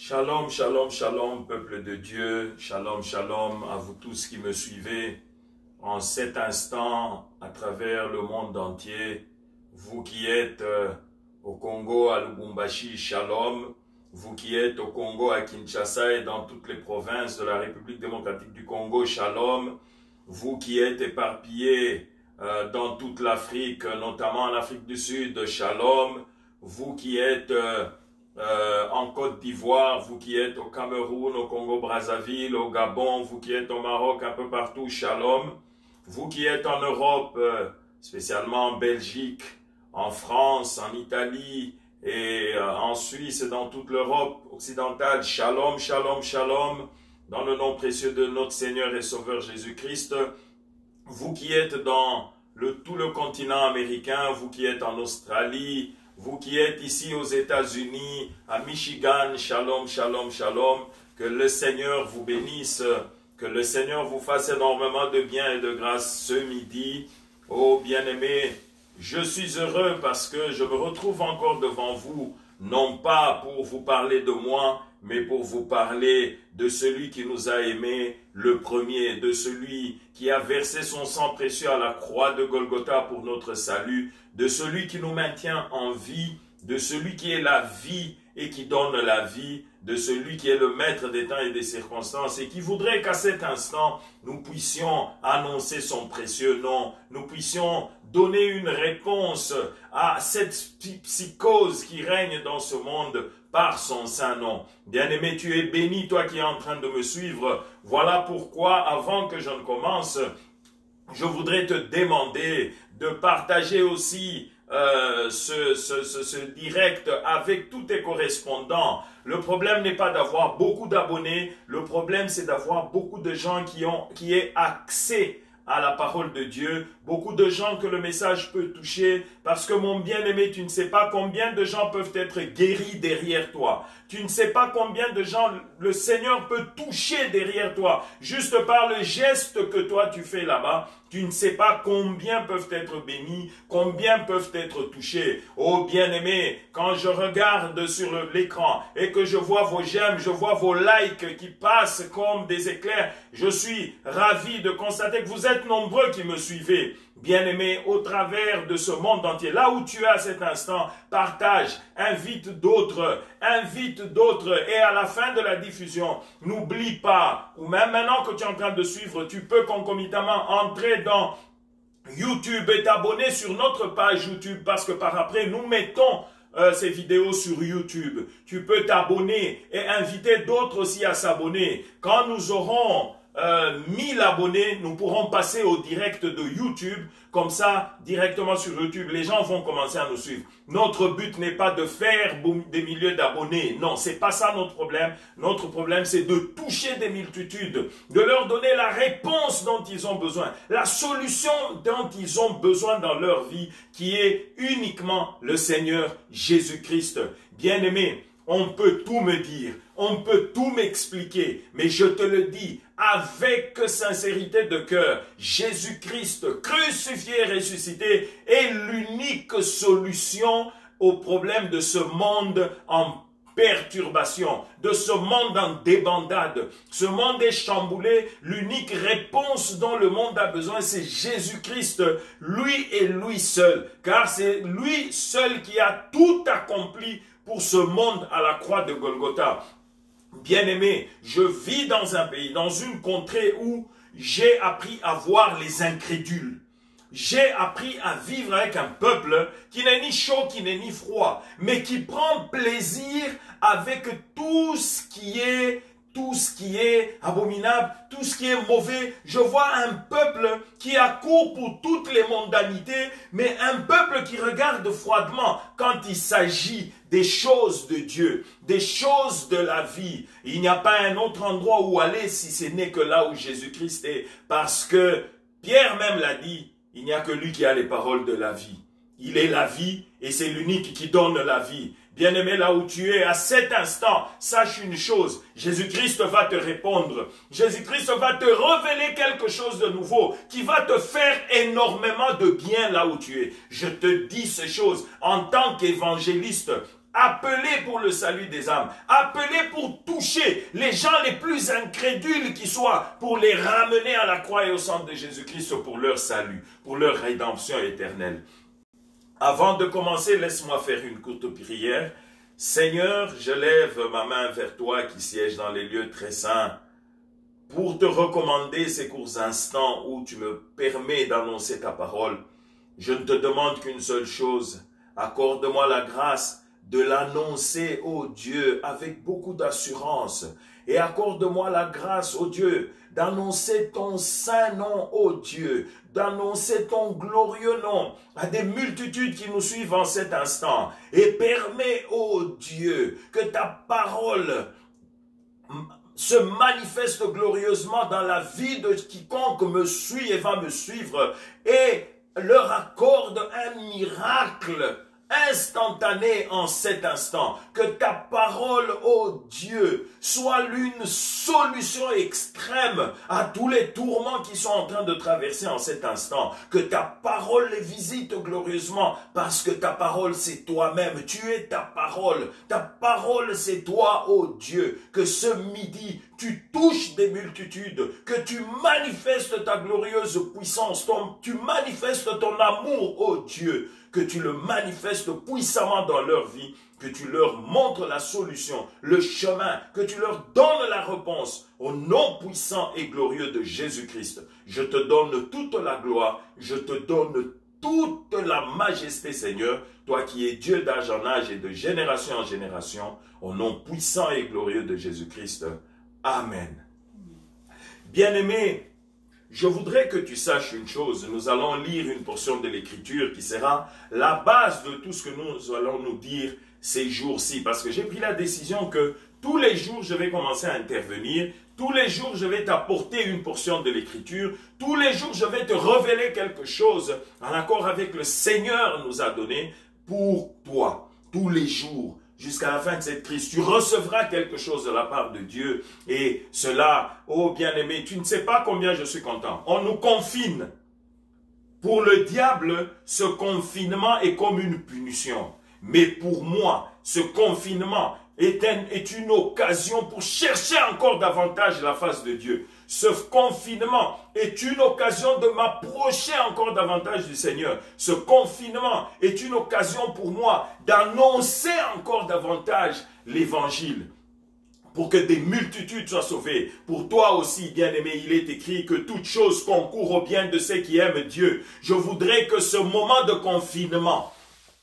Shalom, shalom, shalom, peuple de Dieu. Shalom, shalom à vous tous qui me suivez en cet instant à travers le monde entier. Vous qui êtes au Congo, à Lubumbashi, shalom. Vous qui êtes au Congo, à Kinshasa et dans toutes les provinces de la République démocratique du Congo, shalom. Vous qui êtes éparpillés dans toute l'Afrique, notamment en Afrique du Sud, shalom. Vous qui êtes en Côte d'Ivoire, vous qui êtes au Cameroun, au Congo-Brazzaville, au Gabon, vous qui êtes au Maroc, un peu partout, shalom. Vous qui êtes en Europe, spécialement en Belgique, en France, en Italie et en Suisse et dans toute l'Europe occidentale, shalom, shalom, shalom, dans le nom précieux de notre Seigneur et Sauveur Jésus-Christ. Vous qui êtes dans tout le continent américain, vous qui êtes en Australie, vous qui êtes ici aux États-Unis, à Michigan, shalom, shalom, shalom, que le Seigneur vous bénisse, que le Seigneur vous fasse énormément de bien et de grâce ce midi. Oh bien-aimés, je suis heureux parce que je me retrouve encore devant vous, non pas pour vous parler de moi, mais pour vous parler de celui qui nous a aimés, le premier, de celui qui a versé son sang précieux à la croix de Golgotha pour notre salut, de celui qui nous maintient en vie, de celui qui est la vie et qui donne la vie, de celui qui est le maître des temps et des circonstances et qui voudrait qu'à cet instant, nous puissions annoncer son précieux nom, nous puissions donner une réponse à cette psychose qui règne dans ce monde par son saint nom. Bien-aimé, tu es béni, toi qui es en train de me suivre. Voilà pourquoi, avant que je ne commence, je voudrais te demander de partager aussi ce direct avec tous tes correspondants. Le problème n'est pas d'avoir beaucoup d'abonnés, le problème c'est d'avoir beaucoup de gens qui aient accès à la parole de Dieu, beaucoup de gens que le message peut toucher, parce que mon bien-aimé, tu ne sais pas combien de gens peuvent être guéris derrière toi. Tu ne sais pas combien de gens le Seigneur peut toucher derrière toi, juste par le geste que toi tu fais là-bas. Tu ne sais pas combien peuvent être bénis, combien peuvent être touchés. Oh bien-aimé, quand je regarde sur l'écran et que je vois vos j'aime, je vois vos likes qui passent comme des éclairs, je suis ravi de constater que vous êtes nombreux qui me suivez. Bien-aimé, au travers de ce monde entier, là où tu es à cet instant, partage, invite d'autres, et à la fin de la diffusion, n'oublie pas, ou même maintenant que tu es en train de suivre, tu peux concomitamment entrer dans YouTube et t'abonner sur notre page YouTube, parce que par après, nous mettons ces vidéos sur YouTube. Tu peux t'abonner et inviter d'autres aussi à s'abonner. Quand nous aurons 1000 abonnés, nous pourrons passer au direct de YouTube, comme ça, directement sur YouTube, les gens vont commencer à nous suivre. Notre but n'est pas de faire des milliers d'abonnés, non, c'est pas ça notre problème. Notre problème, c'est de toucher des multitudes, de leur donner la réponse dont ils ont besoin, la solution dont ils ont besoin dans leur vie, qui est uniquement le Seigneur Jésus-Christ. Bien-aimé, on peut tout me dire, on peut tout m'expliquer, mais je te le dis avec sincérité de cœur, Jésus-Christ crucifié et ressuscité est l'unique solution au problème de ce monde en perturbation, de ce monde en débandade. Ce monde est chamboulé, l'unique réponse dont le monde a besoin, c'est Jésus-Christ, lui et lui seul, car c'est lui seul qui a tout accompli pour ce monde à la croix de Golgotha. Bien-aimé, je vis dans un pays, dans une contrée où j'ai appris à voir les incrédules. J'ai appris à vivre avec un peuple qui n'est ni chaud, qui n'est ni froid, mais qui prend plaisir avec tout ce qui est abominable, tout ce qui est mauvais. Je vois un peuple qui accourt pour toutes les mondanités, mais un peuple qui regarde froidement quand il s'agit des choses de Dieu, des choses de la vie. Il n'y a pas un autre endroit où aller si ce n'est que là où Jésus-Christ est, parce que Pierre même l'a dit, il n'y a que lui qui a les paroles de la vie. Il est la vie et c'est l'unique qui donne la vie. Bien-aimé, là où tu es, à cet instant, sache une chose, Jésus-Christ va te répondre. Jésus-Christ va te révéler quelque chose de nouveau qui va te faire énormément de bien là où tu es. Je te dis ces choses en tant qu'évangéliste, Appelé pour le salut des âmes, appelé pour toucher les gens les plus incrédules qui soient, pour les ramener à la croix et au sang de Jésus-Christ pour leur salut, pour leur rédemption éternelle. Avant de commencer, laisse-moi faire une courte prière. Seigneur, je lève ma main vers toi qui siège dans les lieux très saints pour te recommander ces courts instants où tu me permets d'annoncer ta parole. Je ne te demande qu'une seule chose, accorde-moi la grâce de l'annoncer, ô Dieu, avec beaucoup d'assurance. Et accorde-moi la grâce, ô Dieu, d'annoncer ton saint nom, ô Dieu, d'annoncer ton glorieux nom à des multitudes qui nous suivent en cet instant. Et permets, ô Dieu, que ta parole se manifeste glorieusement dans la vie de quiconque me suit et va me suivre et leur accorde un miracle instantané en cet instant. Que ta parole, ô Dieu, soit l'une solution extrême à tous les tourments qui sont en train de traverser en cet instant. Que ta parole les visite glorieusement parce que ta parole c'est toi-même. Tu es ta parole. Ta parole c'est toi, ô Dieu. Que ce midi, tu touches des multitudes, que tu manifestes ta glorieuse puissance, tu manifestes ton amour, ô Dieu, que tu le manifestes puissamment dans leur vie, que tu leur montres la solution, le chemin, que tu leur donnes la réponse au nom puissant et glorieux de Jésus-Christ. Je te donne toute la gloire, je te donne toute la majesté, Seigneur, toi qui es Dieu d'âge en âge et de génération en génération, au nom puissant et glorieux de Jésus-Christ. Amen. Bien-aimé, je voudrais que tu saches une chose. Nous allons lire une portion de l'Écriture qui sera la base de tout ce que nous allons nous dire ces jours-ci. Parce que j'ai pris la décision que tous les jours, je vais commencer à intervenir. Tous les jours, je vais t'apporter une portion de l'Écriture. Tous les jours, je vais te révéler quelque chose en accord avec le Seigneur nous a donné pour toi. Tous les jours. Jusqu'à la fin de cette crise, tu recevras quelque chose de la part de Dieu. Et cela, oh bien-aimé, tu ne sais pas combien je suis content. On nous confine. Pour le diable, ce confinement est comme une punition. Mais pour moi, ce confinement est une occasion pour chercher encore davantage la face de Dieu. Ce confinement est une occasion de m'approcher encore davantage du Seigneur. Ce confinement est une occasion pour moi d'annoncer encore davantage l'évangile. Pour que des multitudes soient sauvées. Pour toi aussi, bien-aimé, il est écrit que toute chose concourt au bien de ceux qui aiment Dieu. Je voudrais que ce moment de confinement,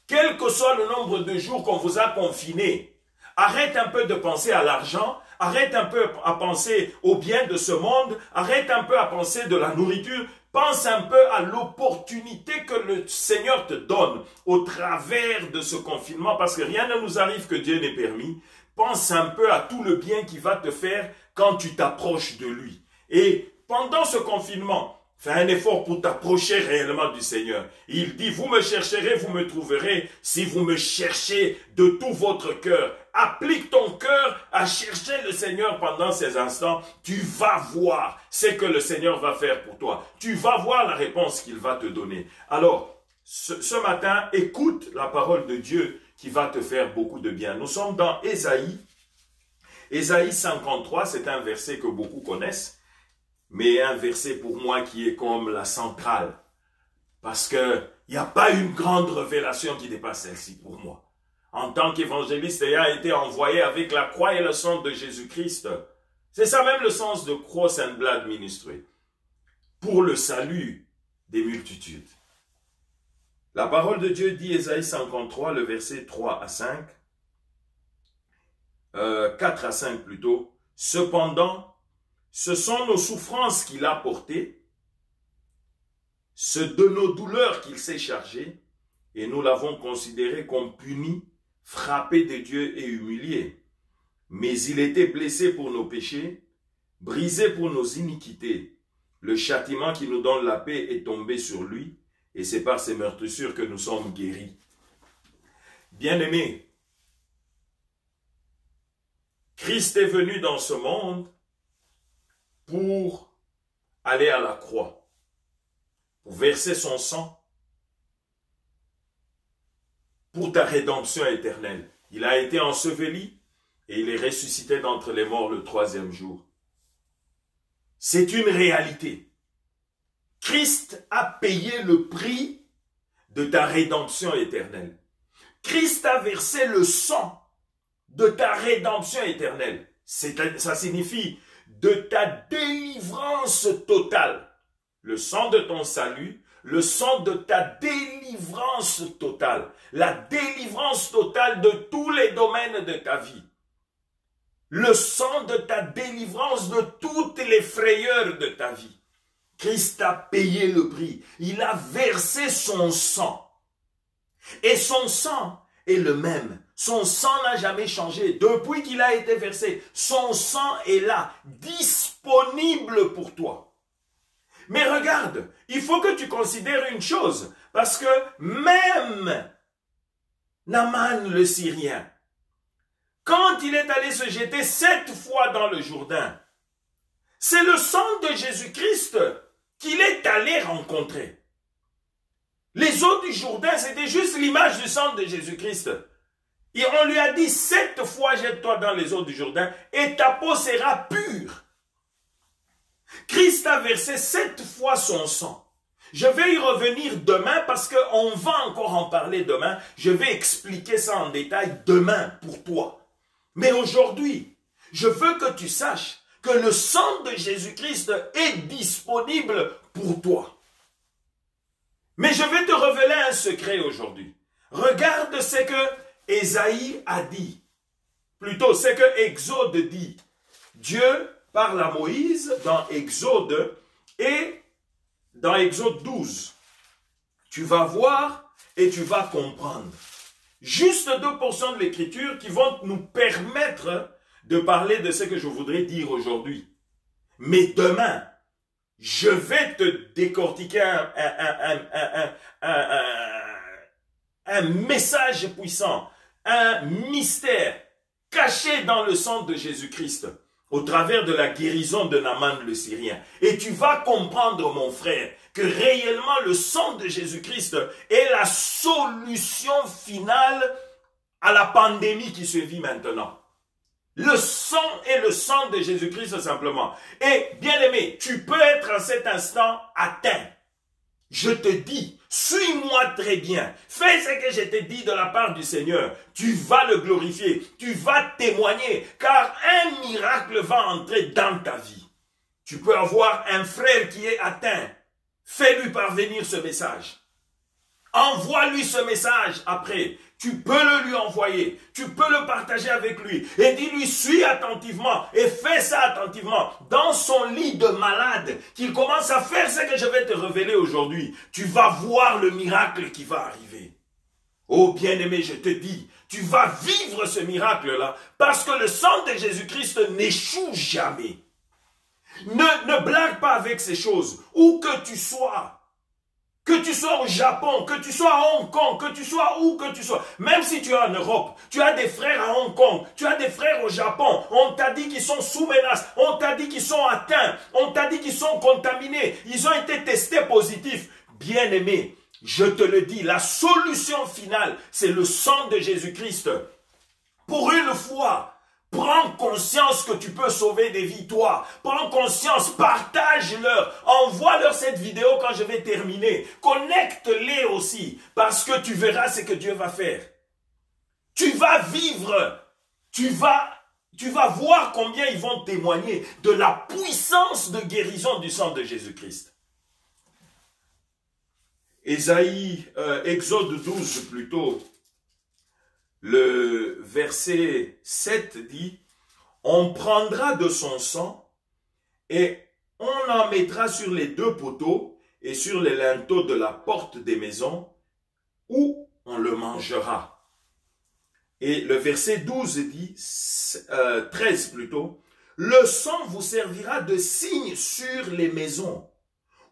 quel que soit le nombre de jours qu'on vous a confiné, arrête un peu de penser à l'argent, arrête un peu à penser au bien de ce monde, arrête un peu à penser de la nourriture, pense un peu à l'opportunité que le Seigneur te donne au travers de ce confinement, parce que rien ne nous arrive que Dieu n'ait permis. Pense un peu à tout le bien qu'il va te faire quand tu t'approches de lui. Et pendant ce confinement, fais un effort pour t'approcher réellement du Seigneur. Il dit, vous me chercherez, vous me trouverez, si vous me cherchez de tout votre cœur. Applique ton cœur à chercher le Seigneur pendant ces instants. Tu vas voir ce que le Seigneur va faire pour toi. Tu vas voir la réponse qu'il va te donner. Alors, ce matin, écoute la parole de Dieu qui va te faire beaucoup de bien. Nous sommes dans Ésaïe. Ésaïe 53, c'est un verset que beaucoup connaissent, mais un verset pour moi qui est comme la centrale. Parce qu'il n'y a pas une grande révélation qui dépasse celle-ci pour moi. En tant qu'évangéliste ayant été envoyé avec la croix et le sang de Jésus-Christ, c'est ça même le sens de Cross and Blood Ministry, pour le salut des multitudes. La parole de Dieu dit, Ésaïe 53, le verset 3 à 5, 4 à 5 plutôt. Cependant, ce sont nos souffrances qu'il a portées, c'est de nos douleurs qu'il s'est chargé, et nous l'avons considéré comme puni, frappé de Dieu et humilié. Mais il était blessé pour nos péchés, brisé pour nos iniquités. Le châtiment qui nous donne la paix est tombé sur lui, et c'est par ses meurtrissures que nous sommes guéris. Bien-aimés, Christ est venu dans ce monde pour aller à la croix, pour verser son sang, pour ta rédemption éternelle. Il a été enseveli et il est ressuscité d'entre les morts le troisième jour. C'est une réalité. Christ a payé le prix de ta rédemption éternelle. Christ a versé le sang de ta rédemption éternelle. Ça signifie de ta délivrance totale. Le sang de ton salut, le sang de ta délivrance totale. La délivrance totale de tous les domaines de ta vie. Le sang de ta délivrance de toutes les frayeurs de ta vie. Christ a payé le prix. Il a versé son sang. Et son sang est le même. Son sang n'a jamais changé. Depuis qu'il a été versé, son sang est là, disponible pour toi. Mais regarde, il faut que tu considères une chose, parce que même Naaman le Syrien, quand il est allé se jeter 7 fois dans le Jourdain, c'est le sang de Jésus-Christ qu'il est allé rencontrer. Les eaux du Jourdain, c'était juste l'image du sang de Jésus-Christ. Et on lui a dit 7 fois jette-toi dans les eaux du Jourdain et ta peau sera pure. Christ a versé 7 fois son sang. Je vais y revenir demain parce qu'on va encore en parler demain. Je vais expliquer ça en détail demain pour toi. Mais aujourd'hui, je veux que tu saches que le sang de Jésus-Christ est disponible pour toi. Mais je vais te révéler un secret aujourd'hui. Regarde ce que Ésaïe a dit. Plutôt, ce que Exode dit. Dieu parle à Moïse dans Exode et dans Exode 12. Tu vas voir et tu vas comprendre. Juste 2% de l'écriture qui vont nous permettre de parler de ce que je voudrais dire aujourd'hui. Mais demain, je vais te décortiquer un message puissant, un mystère caché dans le sang de Jésus-Christ au travers de la guérison de Naaman le Syrien. Et tu vas comprendre, mon frère, que réellement le sang de Jésus-Christ est la solution finale à la pandémie qui se vit maintenant. Le sang est le sang de Jésus-Christ simplement. Et bien aimé, tu peux être en cet instant atteint. Je te dis, suis-moi très bien. Fais ce que je t'ai dit de la part du Seigneur. Tu vas le glorifier. Tu vas témoigner. Car un miracle va entrer dans ta vie. Tu peux avoir un frère qui est atteint. Fais-lui parvenir ce message. Envoie-lui ce message après. Tu peux le lui envoyer. Tu peux le partager avec lui. Et dis-lui, suis attentivement. Et fais ça attentivement. Dans son lit de malade, qu'il commence à faire ce que je vais te révéler aujourd'hui. Tu vas voir le miracle qui va arriver. Oh bien-aimé, je te dis, tu vas vivre ce miracle-là. Parce que le sang de Jésus-Christ n'échoue jamais. Ne blague pas avec ces choses. Où que tu sois. Que tu sois au Japon, que tu sois à Hong Kong, que tu sois où que tu sois. Même si tu es en Europe, tu as des frères à Hong Kong, tu as des frères au Japon. On t'a dit qu'ils sont sous menace, on t'a dit qu'ils sont atteints, on t'a dit qu'ils sont contaminés. Ils ont été testés positifs. Bien-aimé, je te le dis, la solution finale, c'est le sang de Jésus-Christ. Pour une fois, prends conscience que tu peux sauver des vies, toi. Prends conscience, partage-leur. Envoie-leur cette vidéo quand je vais terminer. Connecte-les aussi, parce que tu verras ce que Dieu va faire. Tu vas vivre. Tu vas voir combien ils vont témoigner de la puissance de guérison du sang de Jésus-Christ. Exode 12 plutôt. Le verset 7 dit, « On prendra de son sang et on en mettra sur les 2 poteaux et sur les linteaux de la porte des maisons où on le mangera. » Et le verset 12 dit, 13 plutôt, « Le sang vous servira de signe sur les maisons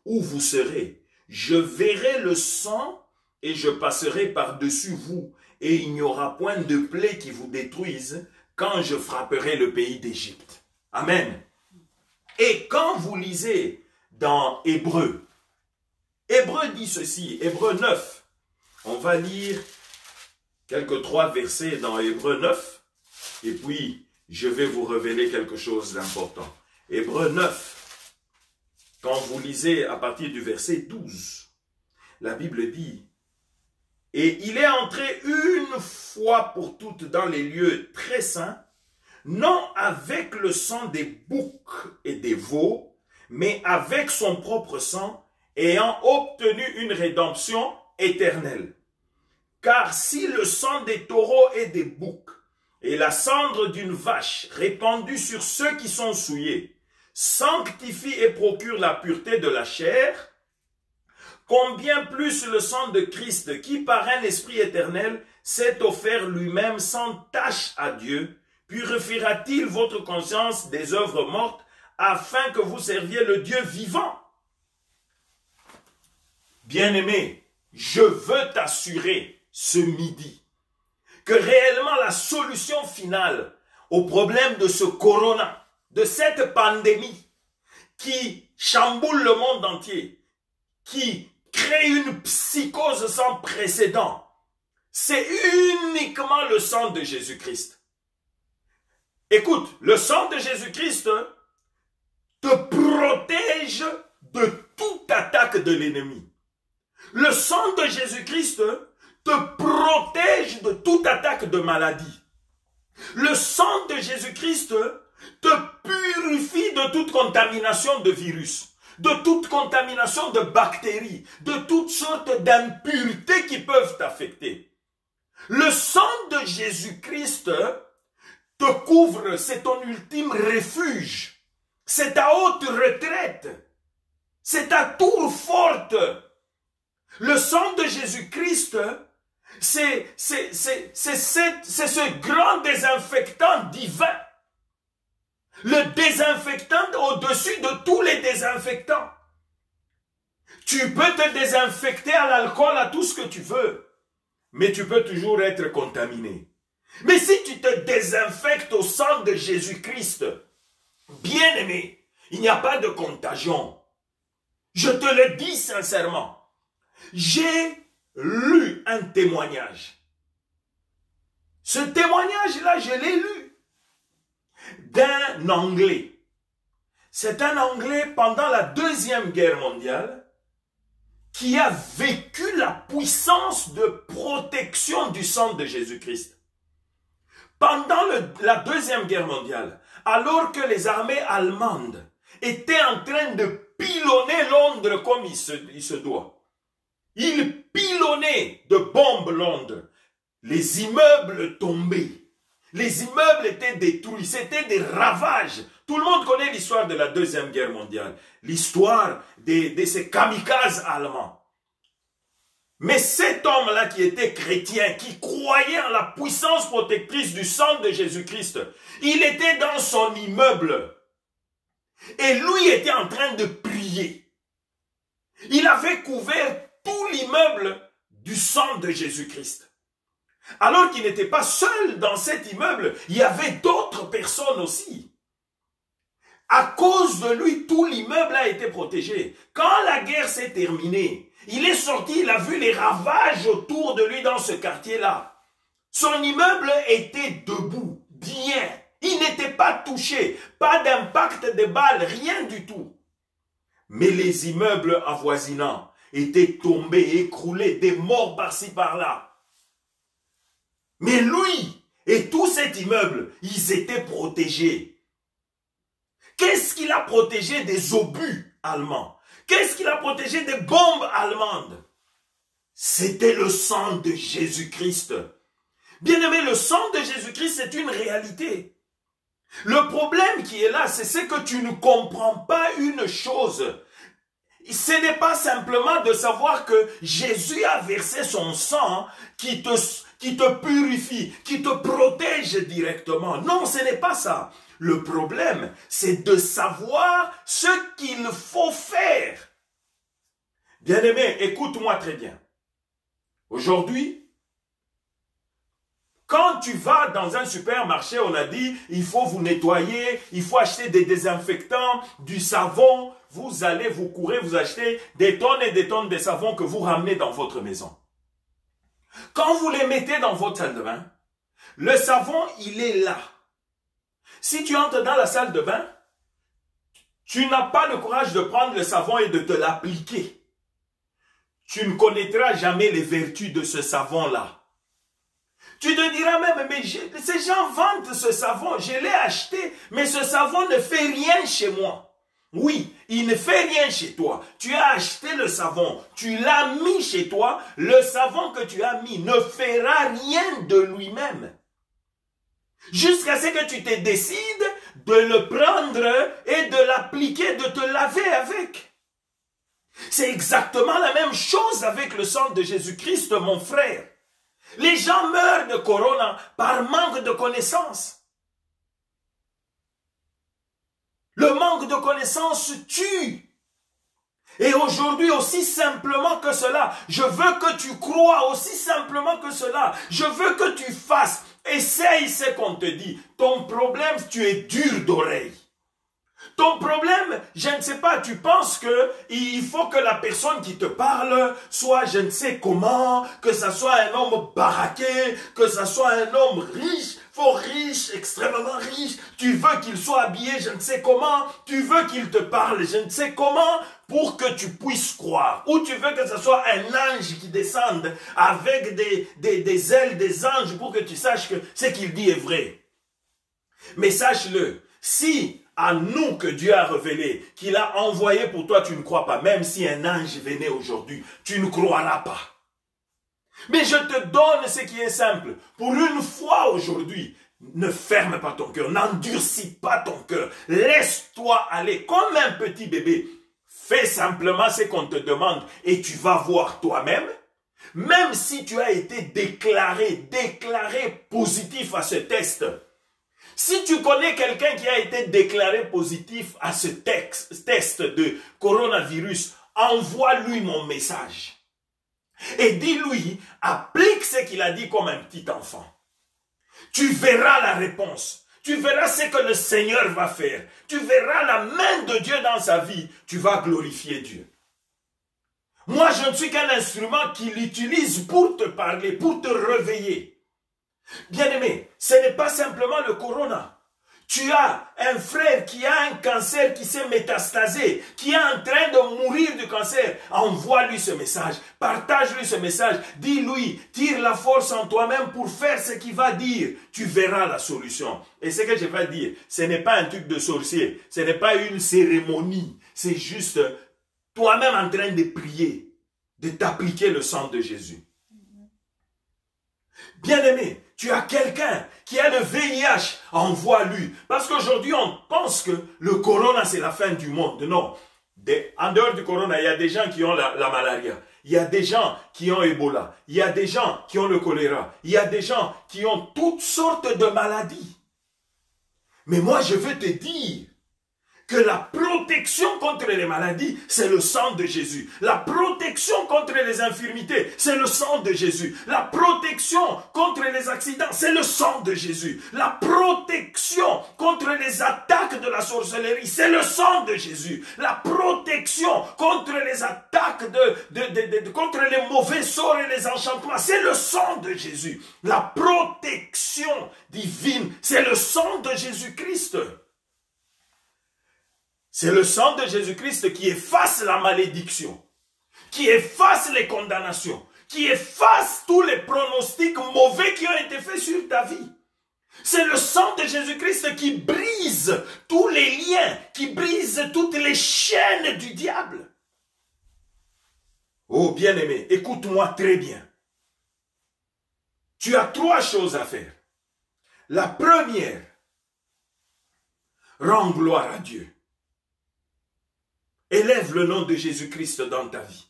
où vous serez. Je verrai le sang et je passerai par-dessus vous. Et il n'y aura point de plaie qui vous détruise quand je frapperai le pays d'Égypte. » Amen. Et quand vous lisez dans Hébreu dit ceci, Hébreu 9, on va lire quelques 3 versets dans Hébreux 9, et puis je vais vous révéler quelque chose d'important. Hébreux 9, quand vous lisez à partir du verset 12, la Bible dit, « Et il est entré une fois pour toutes dans les lieux très saints, non avec le sang des boucs et des veaux, mais avec son propre sang, ayant obtenu une rédemption éternelle. Car si le sang des taureaux et des boucs et la cendre d'une vache répandue sur ceux qui sont souillés sanctifie et procure la pureté de la chair, combien plus le sang de Christ qui par un esprit éternel s'est offert lui-même sans tache à Dieu, purifiera-t-il votre conscience des œuvres mortes afin que vous serviez le Dieu vivant? » Bien-aimé, je veux t'assurer ce midi que réellement la solution finale au problème de ce corona, de cette pandémie qui chamboule le monde entier, qui crée une psychose sans précédent, c'est uniquement le sang de Jésus-Christ. Écoute, le sang de Jésus-Christ te protège de toute attaque de l'ennemi. Le sang de Jésus-Christ te protège de toute attaque de maladie. Le sang de Jésus-Christ te purifie de toute contamination de virus, de toute contamination de bactéries, de toutes sortes d'impuretés qui peuvent t'affecter. Le sang de Jésus-Christ te couvre, c'est ton ultime refuge, c'est ta haute retraite, c'est ta tour forte. Le sang de Jésus-Christ, c'est ce grand désinfectant divin. Le désinfectant au-dessus de tous les désinfectants. Tu peux te désinfecter à l'alcool, à tout ce que tu veux, mais tu peux toujours être contaminé. Mais si tu te désinfectes au sang de Jésus-Christ, bien-aimé, il n'y a pas de contagion. Je te le dis sincèrement. J'ai lu un témoignage. Ce témoignage-là, je l'ai lu d'un Anglais. C'est un Anglais pendant la Deuxième Guerre mondiale qui a vécu la puissance de protection du sang de Jésus-Christ. Pendant la Deuxième Guerre mondiale, alors que les armées allemandes étaient en train de pilonner Londres comme il se doit, ils pilonnaient de bombes Londres. Les immeubles tombaient. Les immeubles étaient détruits. C'était des ravages. Tout le monde connaît l'histoire de la Deuxième Guerre mondiale. L'histoire de ces kamikazes allemands. Mais cet homme-là qui était chrétien, qui croyait en la puissance protectrice du sang de Jésus-Christ, il était dans son immeuble. Et lui était en train de prier. Il avait couvert tout l'immeuble du sang de Jésus-Christ. Alors qu'il n'était pas seul dans cet immeuble, il y avait d'autres personnes aussi. À cause de lui, tout l'immeuble a été protégé. Quand la guerre s'est terminée, il est sorti, il a vu les ravages autour de lui dans ce quartier-là. Son immeuble était debout, bien. Il n'était pas touché, pas d'impact de balles, rien du tout. Mais les immeubles avoisinants étaient tombés, écroulés, des morts par-ci par-là. Mais lui et tout cet immeuble, ils étaient protégés. Qu'est-ce qu'il a protégé des obus allemands? Qu'est-ce qu'il a protégé des bombes allemandes? C'était le sang de Jésus-Christ. Bien-aimé, le sang de Jésus-Christ, c'est une réalité. Le problème qui est là, c'est que tu ne comprends pas une chose. Ce n'est pas simplement de savoir que Jésus a versé son sang qui te purifie, qui te protège directement. Non, ce n'est pas ça. Le problème, c'est de savoir ce qu'il faut faire. Bien-aimé, écoute-moi très bien. Aujourd'hui, quand tu vas dans un supermarché, on a dit, il faut vous nettoyer, il faut acheter des désinfectants, du savon. Vous allez, vous courez, vous achetez des tonnes et des tonnes de savon que vous ramenez dans votre maison. Quand vous les mettez dans votre salle de bain, le savon, il est là. Si tu entres dans la salle de bain, tu n'as pas le courage de prendre le savon et de te l'appliquer. Tu ne connaîtras jamais les vertus de ce savon-là. Tu te diras même, mais ces gens vendent ce savon, je l'ai acheté, mais ce savon ne fait rien chez moi. Oui, il ne fait rien chez toi. Tu as acheté le savon, tu l'as mis chez toi, le savon que tu as mis ne fera rien de lui-même. Jusqu'à ce que tu te décides de le prendre et de l'appliquer, de te laver avec. C'est exactement la même chose avec le sang de Jésus-Christ, mon frère. Les gens meurent de corona par manque de connaissances. Le manque de connaissances tue. Et aujourd'hui, aussi simplement que cela, je veux que tu crois aussi simplement que cela. Je veux que tu fasses. Essaye ce qu'on te dit. Ton problème, tu es dur d'oreille. Ton problème, je ne sais pas, tu penses que il faut que la personne qui te parle soit je ne sais comment, que ça soit un homme baraqué, que ça soit un homme riche, fort riche, extrêmement riche. Tu veux qu'il soit habillé je ne sais comment, tu veux qu'il te parle je ne sais comment pour que tu puisses croire. Ou tu veux que ce soit un ange qui descende avec des ailes des anges pour que tu saches que ce qu'il dit est vrai. Mais sache-le, si à nous que Dieu a révélé, qu'il a envoyé pour toi, tu ne crois pas. Même si un ange venait aujourd'hui, tu ne croiras pas. Mais je te donne ce qui est simple. Pour une fois aujourd'hui, ne ferme pas ton cœur, n'endurcis pas ton cœur. Laisse-toi aller comme un petit bébé. Fais simplement ce qu'on te demande et tu vas voir toi-même. Même si tu as été déclaré positif à ce test. Si tu connais quelqu'un qui a été déclaré positif à ce test de coronavirus, envoie-lui mon message. Et dis-lui, applique ce qu'il a dit comme un petit enfant. Tu verras la réponse. Tu verras ce que le Seigneur va faire. Tu verras la main de Dieu dans sa vie. Tu vas glorifier Dieu. Moi, je ne suis qu'un instrument qu'il utilise pour te parler, pour te réveiller. Bien-aimé, ce n'est pas simplement le corona. Tu as un frère qui a un cancer qui s'est métastasé, qui est en train de mourir du cancer. Envoie-lui ce message, partage-lui ce message, dis-lui, tire la force en toi-même pour faire ce qu'il va dire. Tu verras la solution. Et ce que je vais dire, ce n'est pas un truc de sorcier, ce n'est pas une cérémonie, c'est juste toi-même en train de prier, de t'appliquer le sang de Jésus. Bien-aimé, tu as quelqu'un qui a le VIH, envoie-lui. Parce qu'aujourd'hui, on pense que le corona, c'est la fin du monde. Non. En dehors du corona, il y a des gens qui ont la malaria. Il y a des gens qui ont Ebola. Il y a des gens qui ont le choléra. Il y a des gens qui ont toutes sortes de maladies. Mais moi, je veux te dire que la protection contre les maladies, c'est le sang de Jésus. La protection contre les infirmités, c'est le sang de Jésus. La protection contre les accidents, c'est le sang de Jésus. La protection contre les attaques de la sorcellerie, c'est le sang de Jésus. La protection contre les attaques contre les mauvais sorts et les enchantements, c'est le sang de Jésus. La protection divine, c'est le sang de Jésus-Christ. C'est le sang de Jésus-Christ qui efface la malédiction, qui efface les condamnations, qui efface tous les pronostics mauvais qui ont été faits sur ta vie. C'est le sang de Jésus-Christ qui brise tous les liens, qui brise toutes les chaînes du diable. Oh bien-aimé, écoute-moi très bien. Tu as 3 choses à faire. La première, rends gloire à Dieu. Élève le nom de Jésus-Christ dans ta vie.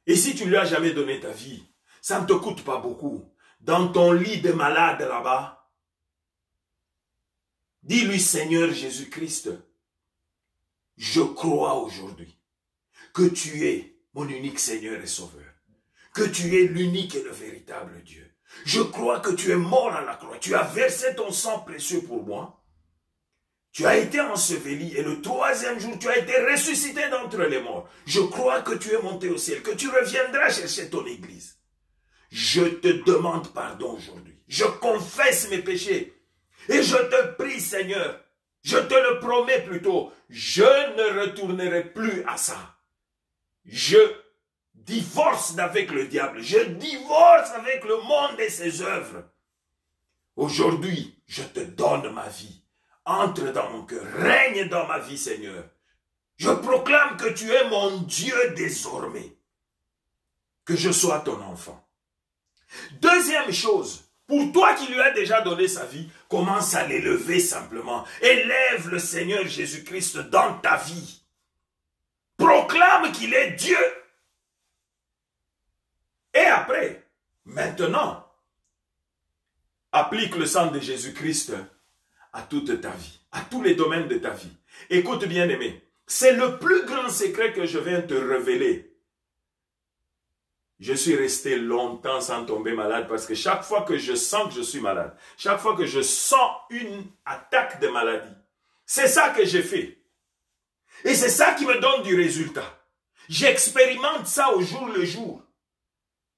Et si tu ne lui as jamais donné ta vie, ça ne te coûte pas beaucoup. Dans ton lit de malade là-bas, dis-lui, Seigneur Jésus-Christ, je crois aujourd'hui que tu es mon unique Seigneur et Sauveur, que tu es l'unique et le véritable Dieu. Je crois que tu es mort à la croix, tu as versé ton sang précieux pour moi. Tu as été enseveli et le 3e jour, tu as été ressuscité d'entre les morts. Je crois que tu es monté au ciel, que tu reviendras chercher ton église. je te demande pardon aujourd'hui. Je confesse mes péchés. Et je te prie, Seigneur, je te le promets plutôt, je ne retournerai plus à ça. Je divorce avec le diable. Je divorce avec le monde et ses œuvres. Aujourd'hui, je te donne ma vie. Entre dans mon cœur. Règne dans ma vie, Seigneur. Je proclame que tu es mon Dieu désormais. Que je sois ton enfant. Deuxième chose, pour toi qui lui as déjà donné sa vie, commence à l'élever simplement. Élève le Seigneur Jésus-Christ dans ta vie. Proclame qu'il est Dieu. Et après, maintenant, applique le sang de Jésus-Christ à toute ta vie, à tous les domaines de ta vie. Écoute bien aimé, c'est le plus grand secret que je viens te révéler. Je suis resté longtemps sans tomber malade parce que chaque fois que je sens que je suis malade, chaque fois que je sens une attaque de maladie, c'est ça que j'ai fait. Et c'est ça qui me donne du résultat. J'expérimente ça au jour le jour.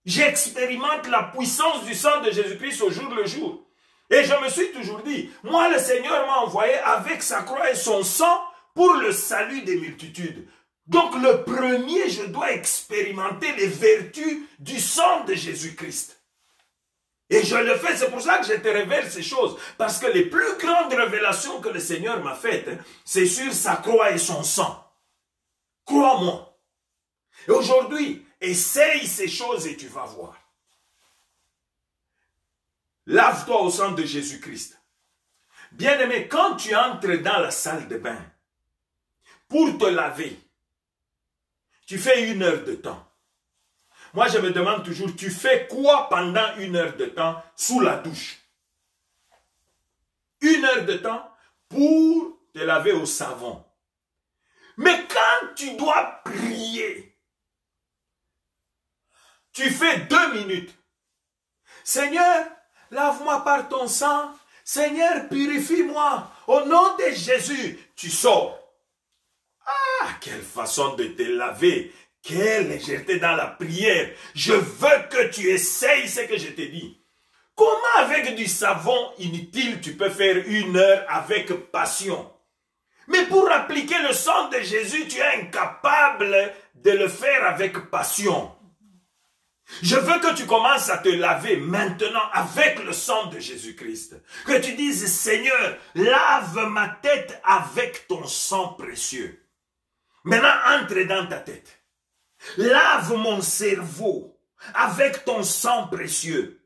J'expérimente la puissance du sang de Jésus-Christ au jour le jour. Et je me suis toujours dit, moi le Seigneur m'a envoyé avec sa croix et son sang pour le salut des multitudes. Donc le premier, je dois expérimenter les vertus du sang de Jésus-Christ. Et je le fais, c'est pour ça que je te révèle ces choses. Parce que les plus grandes révélations que le Seigneur m'a faites, c'est sur sa croix et son sang. Crois-moi. Et aujourd'hui, essaye ces choses et tu vas voir. Lave-toi au sang de Jésus-Christ. Bien-aimé, quand tu entres dans la salle de bain, pour te laver, tu fais 1 heure de temps. Moi, je me demande toujours, tu fais quoi pendant 1 heure de temps sous la douche? 1 heure de temps pour te laver au savon. Mais quand tu dois prier, tu fais 2 minutes. Seigneur, lave-moi par ton sang. Seigneur, purifie-moi. Au nom de Jésus, tu sors. Ah, quelle façon de te laver. Quelle légèreté dans la prière. Je veux que tu essayes ce que je t'ai dit. Comment avec du savon inutile tu peux faire 1 heure avec passion? Mais pour appliquer le sang de Jésus, tu es incapable de le faire avec passion. Je veux que tu commences à te laver maintenant avec le sang de Jésus-Christ. Que tu dises, Seigneur, lave ma tête avec ton sang précieux. Maintenant, entre dans ta tête. Lave mon cerveau avec ton sang précieux.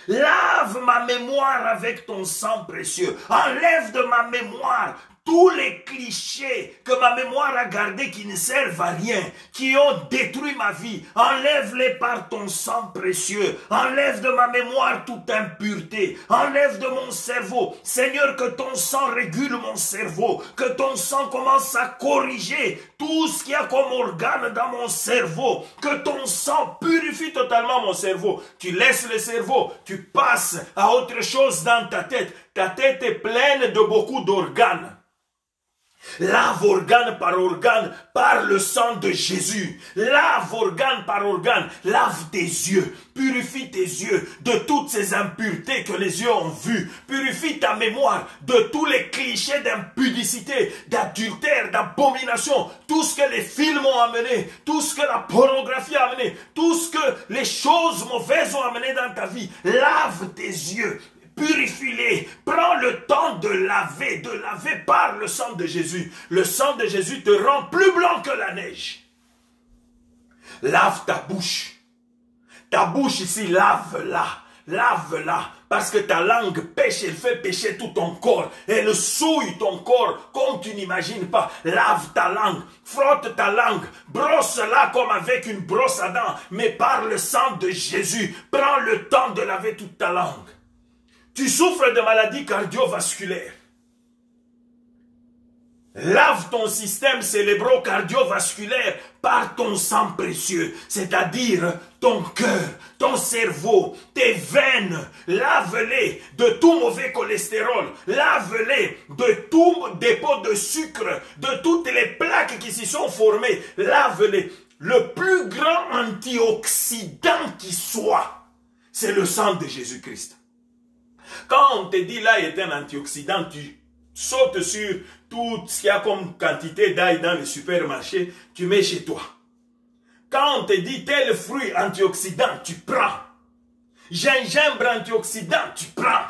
Lave ma mémoire avec ton sang précieux. Enlève de ma mémoire tous les clichés que ma mémoire a gardés qui ne servent à rien, qui ont détruit ma vie. Enlève-les par ton sang précieux. Enlève de ma mémoire toute impureté. Enlève de mon cerveau. Seigneur, que ton sang régule mon cerveau. Que ton sang commence à corriger tout ce qu'il y a comme organe dans mon cerveau. Que ton sang purifie totalement mon cerveau. Tu laisses le cerveau, tu passes à autre chose dans ta tête. Ta tête est pleine de beaucoup d'organes. Lave organe par le sang de Jésus. Lave organe par organe. Lave tes yeux. Purifie tes yeux de toutes ces impuretés que les yeux ont vues. Purifie ta mémoire de tous les clichés d'impudicité, d'adultère, d'abomination. Tout ce que les films ont amené, tout ce que la pornographie a amené, tout ce que les choses mauvaises ont amené dans ta vie. Lave tes yeux. Purifie-les, prends le temps de laver par le sang de Jésus. Le sang de Jésus te rend plus blanc que la neige. Lave ta bouche. Ta bouche ici, lave-la, parce que ta langue pêche, elle fait pécher tout ton corps. Elle souille ton corps comme tu n'imagines pas. Lave ta langue, frotte ta langue, brosse-la comme avec une brosse à dents, mais par le sang de Jésus. Prends le temps de laver toute ta langue. Tu souffres de maladies cardiovasculaires. Lave ton système cérébro-cardiovasculaire par ton sang précieux, c'est-à-dire ton cœur, ton cerveau, tes veines. Lave-les de tout mauvais cholestérol. Lave-les de tout dépôt de sucre, de toutes les plaques qui s'y sont formées. Lave-les. Le plus grand antioxydant qui soit. c'est le sang de Jésus-Christ. Quand on te dit là est un antioxydant, tu sautes sur tout ce qu'il y a comme quantité d'ail dans le supermarché, tu mets chez toi. Quand on te dit tel fruit antioxydant, tu prends. Gingembre antioxydant, tu prends.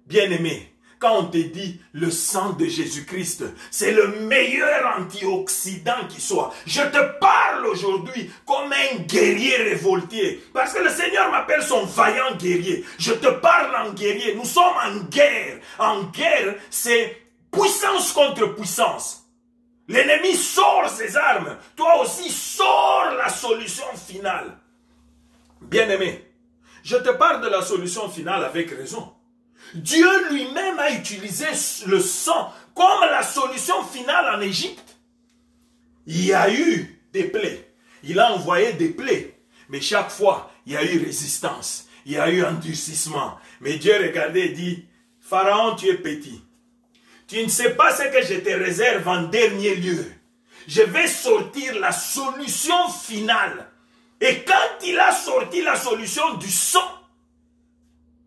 Bien-aimé, quand on te dit le sang de Jésus-Christ, c'est le meilleur antioxydant qui soit. Je te parle aujourd'hui comme un guerrier révolté. Parce que le Seigneur m'appelle son vaillant guerrier. Je te parle en guerrier. Nous sommes en guerre. En guerre, c'est puissance contre puissance. L'ennemi sort ses armes. Toi aussi, sors la solution finale. Bien-aimé, je te parle de la solution finale avec raison. Dieu lui-même a utilisé le sang comme la solution finale en Égypte. Il y a eu des plaies. Il a envoyé des plaies. Mais chaque fois, il y a eu résistance. Il y a eu endurcissement. Mais Dieu regardait et dit, Pharaon, tu es petit. Tu ne sais pas ce que je te réserve en dernier lieu. Je vais sortir la solution finale. Et quand il a sorti la solution du sang,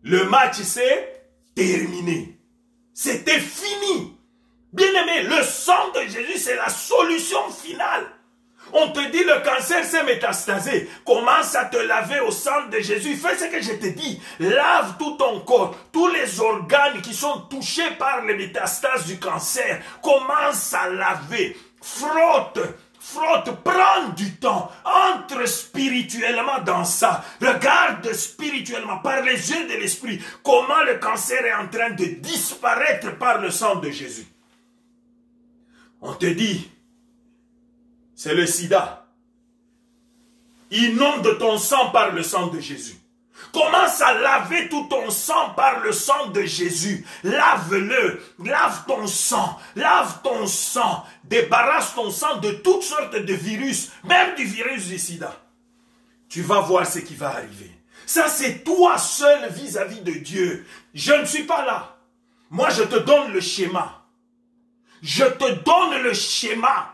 le match s'est terminé. C'était fini. Bien-aimé, le sang de Jésus, c'est la solution finale. On te dit le cancer s'est métastasé. Commence à te laver au sang de Jésus. Fais ce que je te dis. Lave tout ton corps. Tous les organes qui sont touchés par les métastases du cancer. Commence à laver. Frotte. Frotte, prends du temps, entre spirituellement dans ça, regarde spirituellement par les yeux de l'esprit comment le cancer est en train de disparaître par le sang de Jésus. On te dit, c'est le sida. Inonde ton sang par le sang de Jésus. Commence à laver tout ton sang par le sang de Jésus. Lave-le. Lave ton sang. Lave ton sang. Débarrasse ton sang de toutes sortes de virus. Même du virus du sida. Tu vas voir ce qui va arriver. Ça, c'est toi seul vis-à-vis de Dieu. Je ne suis pas là. Moi, je te donne le schéma. Je te donne le schéma.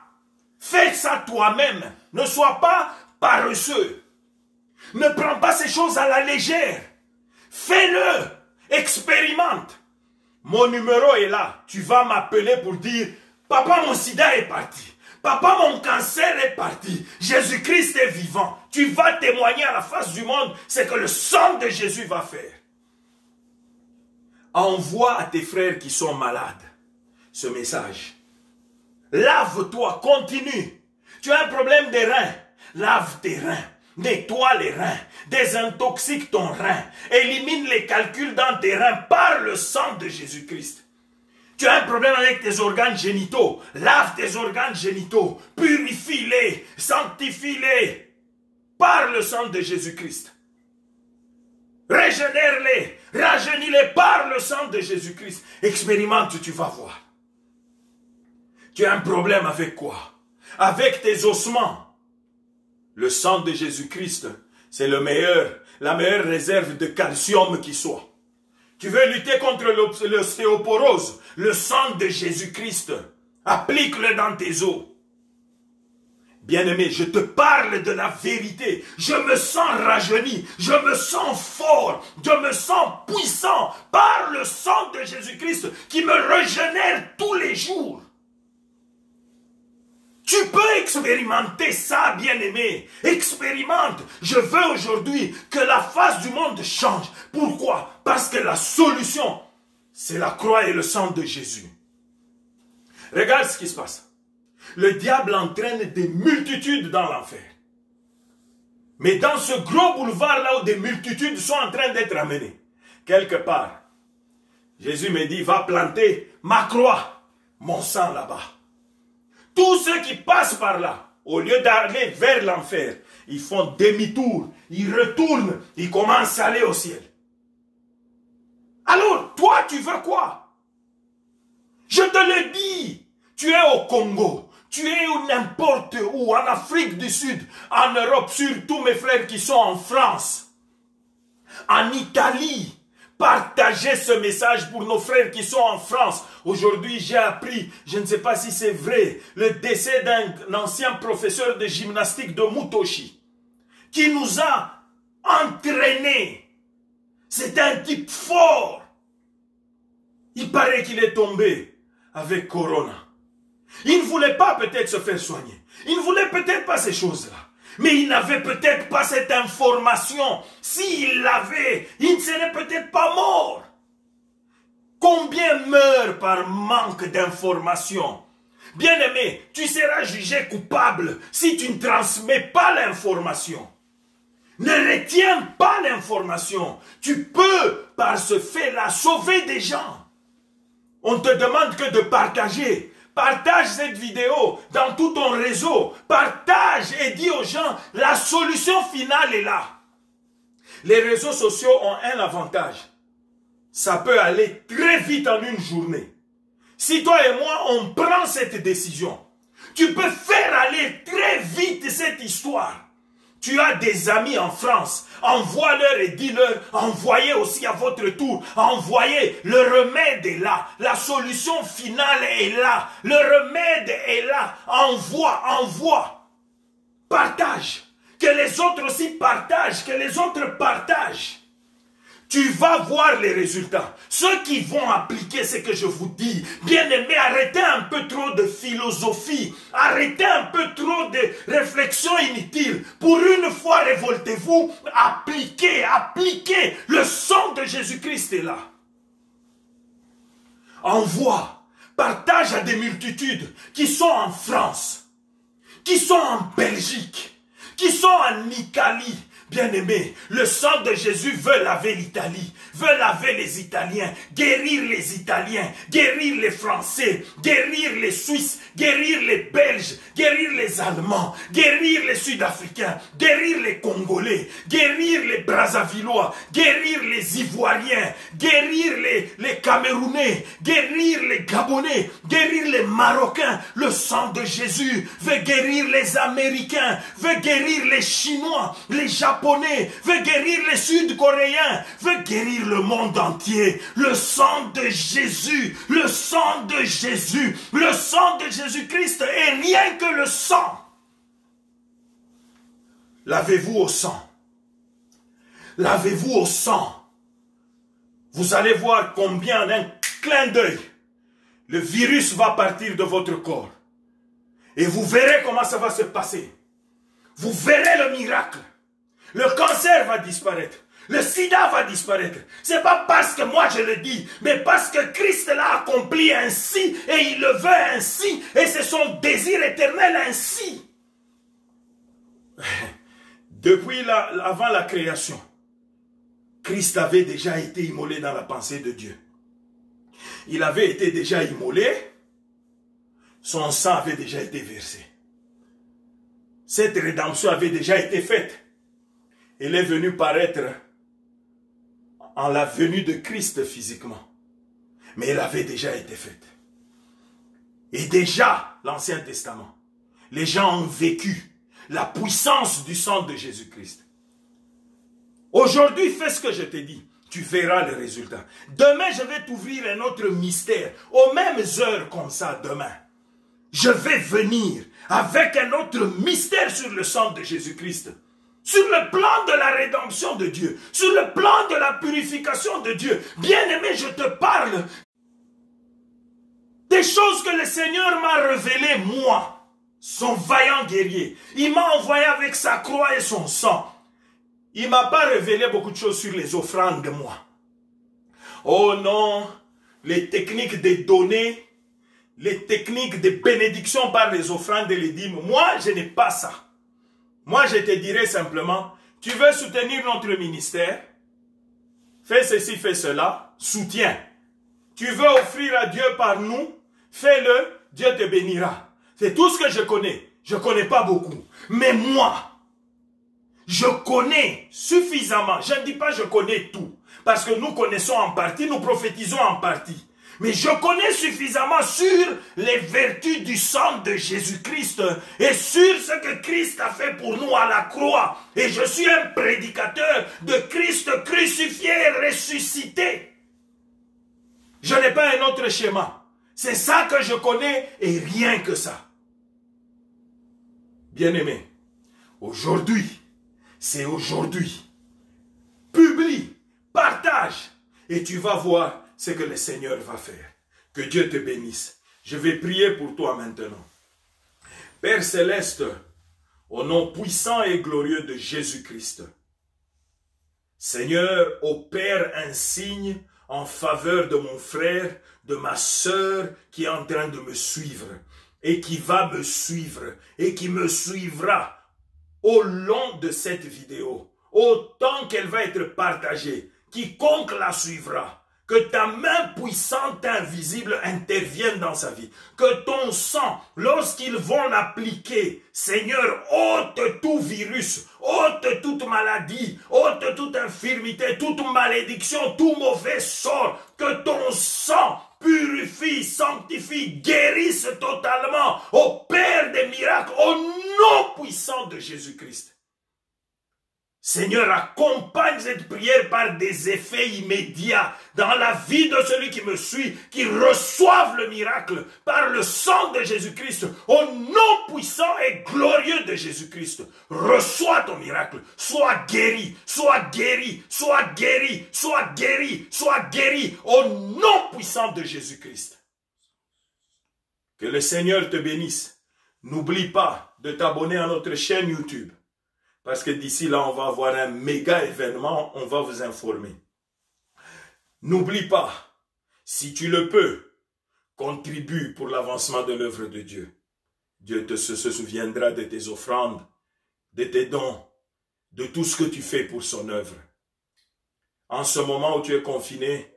Fais ça toi-même. Ne sois pas paresseux. Ne prends pas ces choses à la légère. Fais-le. Expérimente. Mon numéro est là. Tu vas m'appeler pour dire, papa, mon sida est parti. Papa, mon cancer est parti. Jésus-Christ est vivant. Tu vas témoigner à la face du monde ce que le sang de Jésus va faire. Envoie à tes frères qui sont malades ce message. Lave-toi, continue. Tu as un problème des reins. Lave tes reins. Nettoie les reins, désintoxique ton rein, élimine les calculs dans tes reins par le sang de Jésus-Christ. Tu as un problème avec tes organes génitaux, lave tes organes génitaux, purifie-les, sanctifie-les par le sang de Jésus-Christ. Régénère-les, rajeunis-les par le sang de Jésus-Christ. Expérimente, tu vas voir. Tu as un problème avec quoi? Avec tes ossements. Le sang de Jésus-Christ, c'est la meilleure réserve de calcium qui soit. Tu veux lutter contre l'ostéoporose, le sang de Jésus-Christ, applique-le dans tes os. Bien-aimé, je te parle de la vérité. Je me sens rajeuni, je me sens fort, je me sens puissant par le sang de Jésus-Christ qui me régénère tous les jours. Tu peux expérimenter ça, bien-aimé. Expérimente. Je veux aujourd'hui que la face du monde change. Pourquoi? Parce que la solution, c'est la croix et le sang de Jésus. Regarde ce qui se passe. Le diable entraîne des multitudes dans l'enfer. Mais dans ce gros boulevard là où des multitudes sont en train d'être amenées, quelque part, Jésus me dit, va planter ma croix, mon sang là-bas. Tous ceux qui passent par là, au lieu d'aller vers l'enfer, ils font demi-tour, ils retournent, ils commencent à aller au ciel. Alors, toi, tu veux quoi? Je te le dis, tu es au Congo, tu es n'importe où, en Afrique du Sud, en Europe, surtout mes frères qui sont en France, en Italie. Partagez ce message pour nos frères qui sont en France. Aujourd'hui, j'ai appris, je ne sais pas si c'est vrai, le décès d'un ancien professeur de gymnastique de Mutoshi, qui nous a entraîné. C'est un type fort. Il paraît qu'il est tombé avec Corona. Il ne voulait pas peut-être se faire soigner. Il ne voulait peut-être pas ces choses-là. Mais il n'avait peut-être pas cette information. S'il l'avait, il ne serait peut-être pas mort. Combien meurent par manque d'information? Bien-aimé, tu seras jugé coupable si tu ne transmets pas l'information. Ne retiens pas l'information. Tu peux, par ce fait-là, sauver des gens. On ne te demande que de partager. Partage cette vidéo dans tout ton réseau. Partage et dis aux gens, la solution finale est là. Les réseaux sociaux ont un avantage. Ça peut aller très vite en une journée. Si toi et moi, on prend cette décision, tu peux faire aller très vite cette histoire. Tu as des amis en France, envoie-leur et dis-leur, envoyez aussi à votre tour, envoyez, le remède est là, la solution finale est là, le remède est là, envoie, partage, que les autres aussi partagent, que les autres partagent. Tu vas voir les résultats. Ceux qui vont appliquer ce que je vous dis, bien-aimés, arrêtez un peu trop de philosophie, arrêtez un peu trop de réflexions inutiles. Pour une fois, révoltez-vous, appliquez, le sang de Jésus-Christ est là. Envoie, partage à des multitudes qui sont en France, qui sont en Belgique, qui sont en Italie. Bien-aimé, le sang de Jésus veut laver l'Italie, veut laver les Italiens, guérir les Italiens, guérir les Français, guérir les Suisses, guérir les Belges, guérir les Allemands, guérir les Sud-Africains, guérir les Congolais, guérir les Brazzavillois, guérir les Ivoiriens, guérir les Camerounais, guérir les Gabonais, guérir les Marocains. Le sang de Jésus veut guérir les Américains, veut guérir les Chinois, les Japonais, veut guérir les Sud-Coréens, veut guérir le monde entier. Le sang de Jésus, le sang de Jésus, le sang de Jésus-Christ est rien que le sang. Lavez-vous au sang. Lavez-vous au sang. Vous allez voir combien d'un clin d'œil, le virus va partir de votre corps. Et vous verrez comment ça va se passer. Vous verrez le miracle. Le cancer va disparaître. Le sida va disparaître. C'est pas parce que moi je le dis, mais parce que Christ l'a accompli ainsi, et il le veut ainsi, et c'est son désir éternel ainsi. Depuis avant la création, Christ avait déjà été immolé dans la pensée de Dieu. Il avait été déjà immolé, son sang avait déjà été versé. Cette rédemption avait déjà été faite. Elle est venue paraître en la venue de Christ physiquement. Mais elle avait déjà été faite. Et déjà, l'Ancien Testament, les gens ont vécu la puissance du sang de Jésus-Christ. Aujourd'hui, fais ce que je te dis. Tu verras le résultat. Demain, je vais t'ouvrir un autre mystère. Aux mêmes heures comme ça, demain. Je vais venir avec un autre mystère sur le sang de Jésus-Christ. Sur le plan de la rédemption de Dieu, sur le plan de la purification de Dieu. Bien-aimé, je te parle des choses que le Seigneur m'a révélées, moi, son vaillant guerrier. Il m'a envoyé avec sa croix et son sang. Il ne m'a pas révélé beaucoup de choses sur les offrandes, moi. Oh non, les techniques des données, les techniques de bénédiction par les offrandes et les dîmes. Moi, je n'ai pas ça. Moi, je te dirais simplement, tu veux soutenir notre ministère, fais ceci, fais cela, soutiens. Tu veux offrir à Dieu par nous, fais-le, Dieu te bénira. C'est tout ce que je connais. Je ne connais pas beaucoup. Mais moi, je connais suffisamment. Je ne dis pas je connais tout. Parce que nous connaissons en partie, nous prophétisons en partie. Mais je connais suffisamment sur les vertus du sang de Jésus-Christ et sur ce que Christ a fait pour nous à la croix. Et je suis un prédicateur de Christ crucifié et ressuscité. Je n'ai pas un autre schéma. C'est ça que je connais et rien que ça. Bien-aimé, aujourd'hui, c'est aujourd'hui et tu vas voir ce que le Seigneur va faire. Que Dieu te bénisse. Je vais prier pour toi maintenant. Père Céleste, au nom puissant et glorieux de Jésus-Christ, Seigneur, opère un signe en faveur de mon frère, de ma sœur qui est en train de me suivre et qui va me suivre et qui me suivra au long de cette vidéo, autant qu'elle va être partagée. Quiconque la suivra, que ta main puissante invisible intervienne dans sa vie. Que ton sang, lorsqu'ils vont l'appliquer, Seigneur, ôte tout virus, ôte toute maladie, ôte toute infirmité, toute malédiction, tout mauvais sort. Que ton sang purifie, sanctifie, guérisse totalement, opère des miracles au nom puissant de Jésus-Christ. Seigneur, accompagne cette prière par des effets immédiats dans la vie de celui qui me suit, qui reçoive le miracle par le sang de Jésus-Christ, au nom puissant et glorieux de Jésus-Christ. Reçois ton miracle, sois guéri, sois guéri, sois guéri, sois guéri, sois guéri, au nom puissant de Jésus-Christ. Que le Seigneur te bénisse. N'oublie pas de t'abonner à notre chaîne YouTube. Parce que d'ici là, on va avoir un méga événement, on va vous informer. N'oublie pas, si tu le peux, contribue pour l'avancement de l'œuvre de Dieu. Dieu se souviendra de tes offrandes, de tes dons, de tout ce que tu fais pour son œuvre. En ce moment où tu es confiné,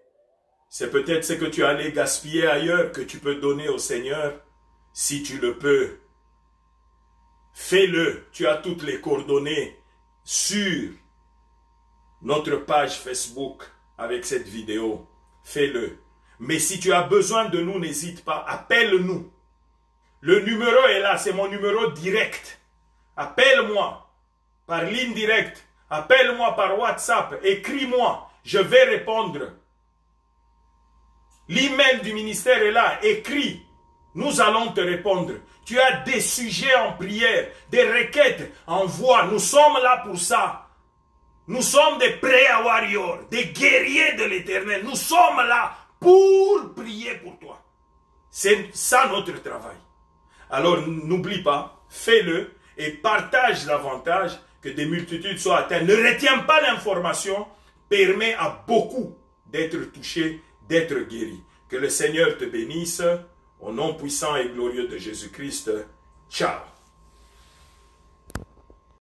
c'est peut-être ce que tu allais gaspiller ailleurs que tu peux donner au Seigneur. Si tu le peux, fais-le. Tu as toutes les coordonnées sur notre page Facebook avec cette vidéo. Fais-le. Mais si tu as besoin de nous, n'hésite pas. Appelle-nous. Le numéro est là. C'est mon numéro direct. Appelle-moi par ligne directe. Appelle-moi par WhatsApp. Écris-moi. Je vais répondre. L'email du ministère est là. Écris. Nous allons te répondre. Tu as des sujets en prière, des requêtes, envoie. Nous sommes là pour ça. Nous sommes des prayer warriors, des guerriers de l'Éternel. Nous sommes là pour prier pour toi. C'est ça notre travail. Alors n'oublie pas, fais-le et partage davantage, que des multitudes soient atteintes. Ne retiens pas l'information, permet à beaucoup d'être touchés, d'être guéris. Que le Seigneur te bénisse. Au nom puissant et glorieux de Jésus-Christ, ciao.